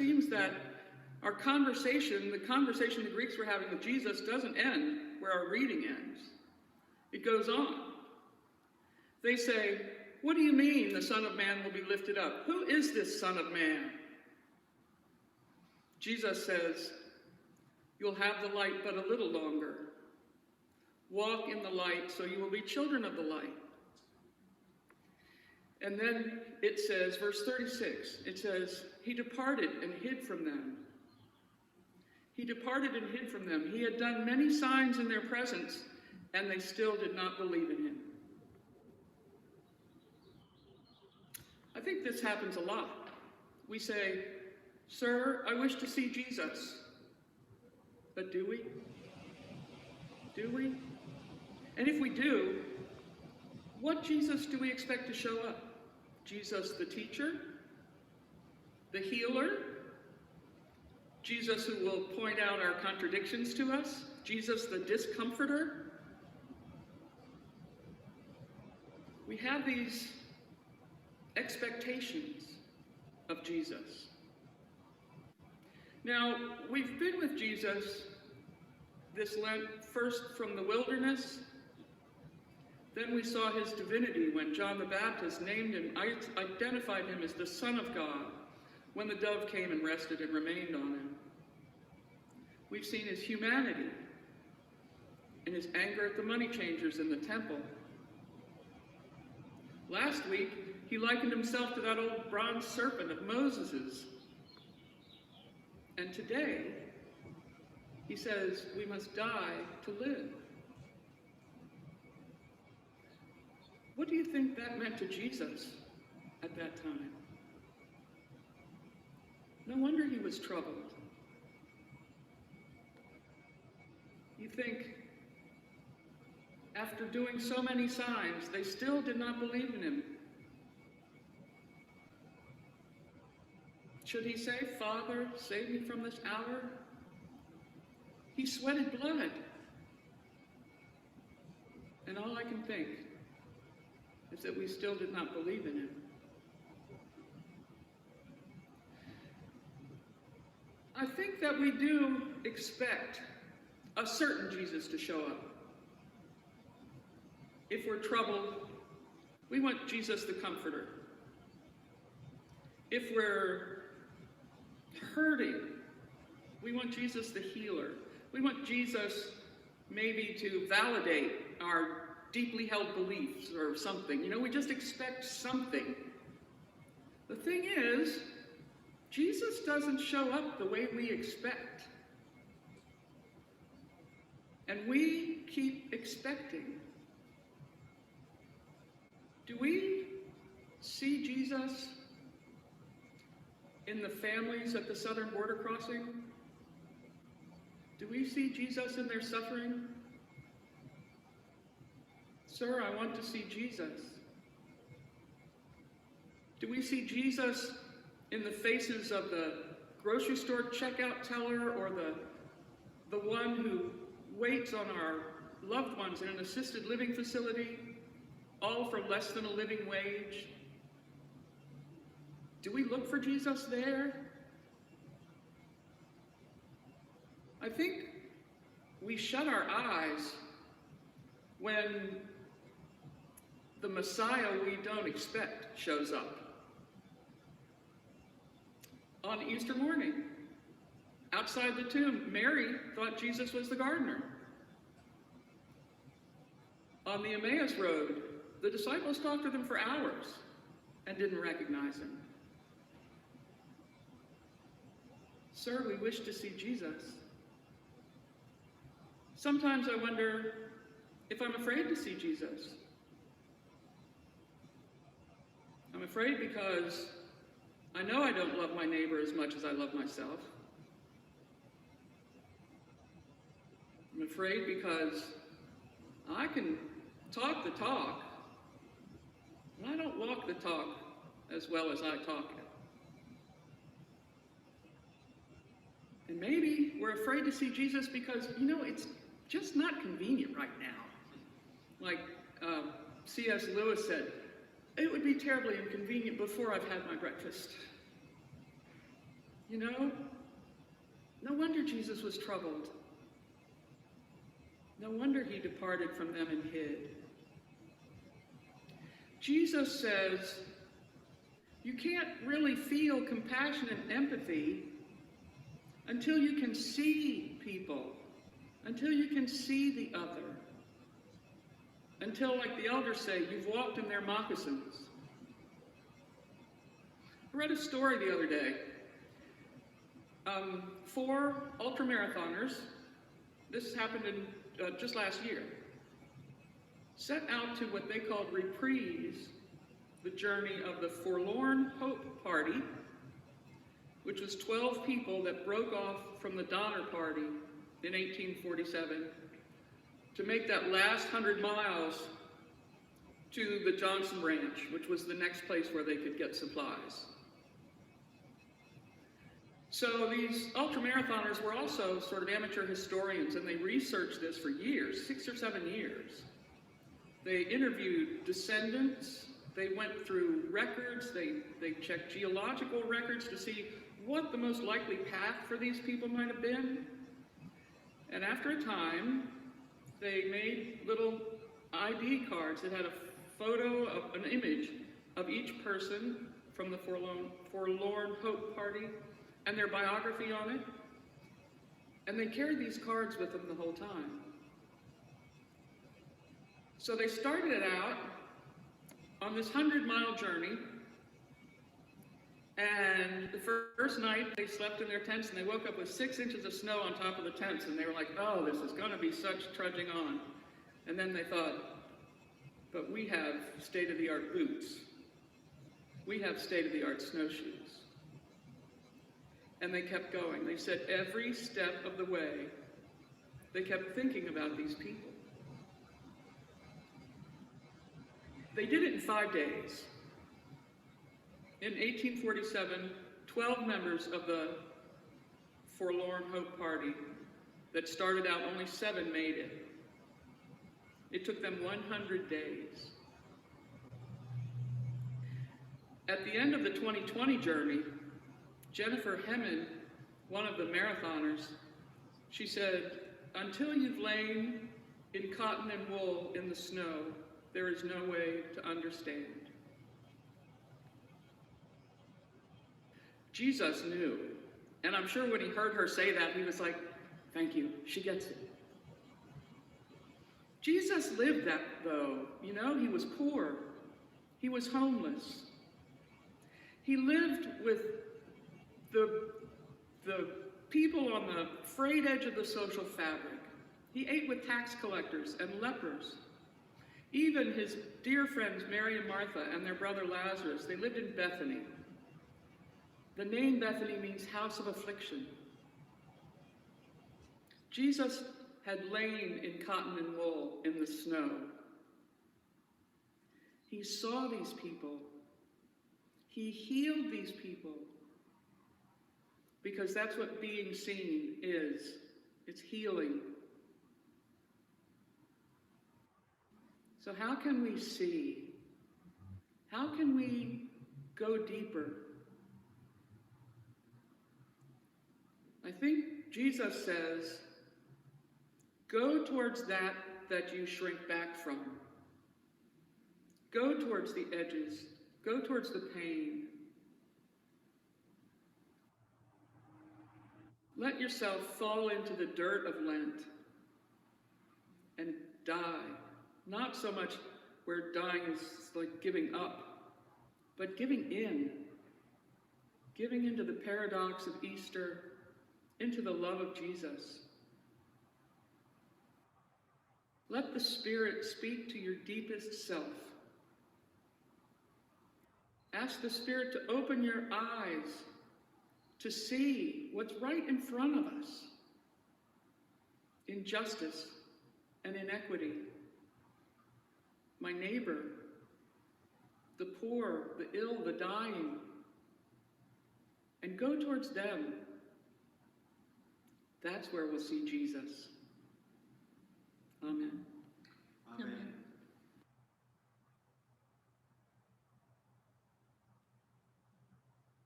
seems that our conversation, the conversation the Greeks were having with Jesus, doesn't end where our reading ends. It goes on. They say, what do you mean the Son of Man will be lifted up? Who is this Son of Man? Jesus says, you'll have the light but a little longer. Walk in the light so you will be children of the light. And then it says, verse 36, it says, he departed and hid from them. He departed and hid from them. He had done many signs in their presence, and they still did not believe in him. I think this happens a lot. We say, sir, I wish to see Jesus. But do we? Do we? And if we do, what Jesus do we expect to show up? Jesus the teacher? The healer? Jesus who will point out our contradictions to us? Jesus the discomforter? We have these expectations of Jesus. Now, we've been with Jesus this Lent, first from the wilderness, then we saw his divinity when John the Baptist named him, identified him as the Son of God, when the dove came and rested and remained on him. We've seen his humanity and his anger at the money changers in the temple. Last week, he likened himself to that old bronze serpent of Moses's. And today, he says we must die to live. What do you think that meant to Jesus at that time? No wonder he was troubled. You think, after doing so many signs, they still did not believe in him. Should he say, Father, save me from this hour? He sweated blood. And all I can think is that we still did not believe in him. I think that we do expect a certain Jesus to show up. If we're troubled, we want Jesus the comforter. If we're hurting, we want Jesus the healer. We want Jesus maybe to validate our deeply held beliefs or something. You know, we just expect something. The thing is, Jesus doesn't show up the way we expect. And we keep expecting. Do we see Jesus in the families at the southern border crossing? Do we see Jesus in their suffering? Sir, I want to see Jesus. Do we see Jesus in the faces of the grocery store checkout teller or the one who waits on our loved ones in an assisted living facility, all for less than a living wage? Do we look for Jesus there? I think we shut our eyes when the Messiah we don't expect shows up. On Easter morning, outside the tomb, Mary thought Jesus was the gardener. On the Emmaus Road, the disciples talked with him for hours and didn't recognize him. Sir, we wish to see Jesus. Sometimes I wonder if I'm afraid to see Jesus. I'm afraid because I know I don't love my neighbor as much as I love myself. I'm afraid because I can talk the talk, and I don't walk the talk as well as I talk it. And maybe we're afraid to see Jesus because, you know, it's just not convenient right now. Like C.S. Lewis said, it would be terribly inconvenient before I've had my breakfast. You know, no wonder Jesus was troubled. No wonder he departed from them and hid. Jesus says, you can't really feel compassion and empathy until you can see people, until you can see the other, until, like the elders say, you've walked in their moccasins. I read a story the other day. 4 ultramarathoners, this happened in just last year, set out to what they called reprise the journey of the Forlorn Hope Party, which was 12 people that broke off from the Donner Party in 1847 to make that last 100 miles to the Johnson Ranch, which was the next place where they could get supplies. So these ultramarathoners were also sort of amateur historians, and they researched this for years, 6 or 7 years. They interviewed descendants, they went through records, they checked geological records to see what the most likely path for these people might have been. And after a time, they made little ID cards that had a photo of an image of each person from the Forlorn Hope Party and their biography on it. And they carried these cards with them the whole time. So they started it out on this 100-mile journey, and the first night they slept in their tents, and they woke up with 6 inches of snow on top of the tents, and they were like, oh, this is gonna be such trudging on. And then they thought, but we have state-of-the-art boots. We have state-of-the-art snowshoes. And they kept going. They said every step of the way, they kept thinking about these people. They did it in 5 days. In 1847, 12 members of the Forlorn Hope Party that started out, only 7 made it. It took them 100 days. At the end of the 2020 journey, Jennifer Hemmen, one of the marathoners, she said, until you've lain in cotton and wool in the snow, there is no way to understand. Jesus knew, and I'm sure when he heard her say that, he was like, thank you, she gets it. Jesus lived that, though. You know, he was poor. He was homeless. He lived with the people on the frayed edge of the social fabric. He ate with tax collectors and lepers. Even his dear friends Mary and Martha and their brother Lazarus, they lived in Bethany. The name Bethany means house of affliction. Jesus had lain in cotton and wool in the snow. He saw these people. He healed these people. Because that's what being seen is. It's healing. So how can we see? How can we go deeper? I think Jesus says, go towards that you shrink back from. Go towards the edges. Go towards the pain. Let yourself fall into the dirt of Lent and die. Not so much where dying is like giving up, but giving in. Giving into the paradox of Easter, into the love of Jesus. Let the Spirit speak to your deepest self. Ask the Spirit to open your eyes to see what's right in front of us. Injustice and inequity. My neighbor, the poor, the ill, the dying. And go towards them. That's where we'll see Jesus. Amen. Amen.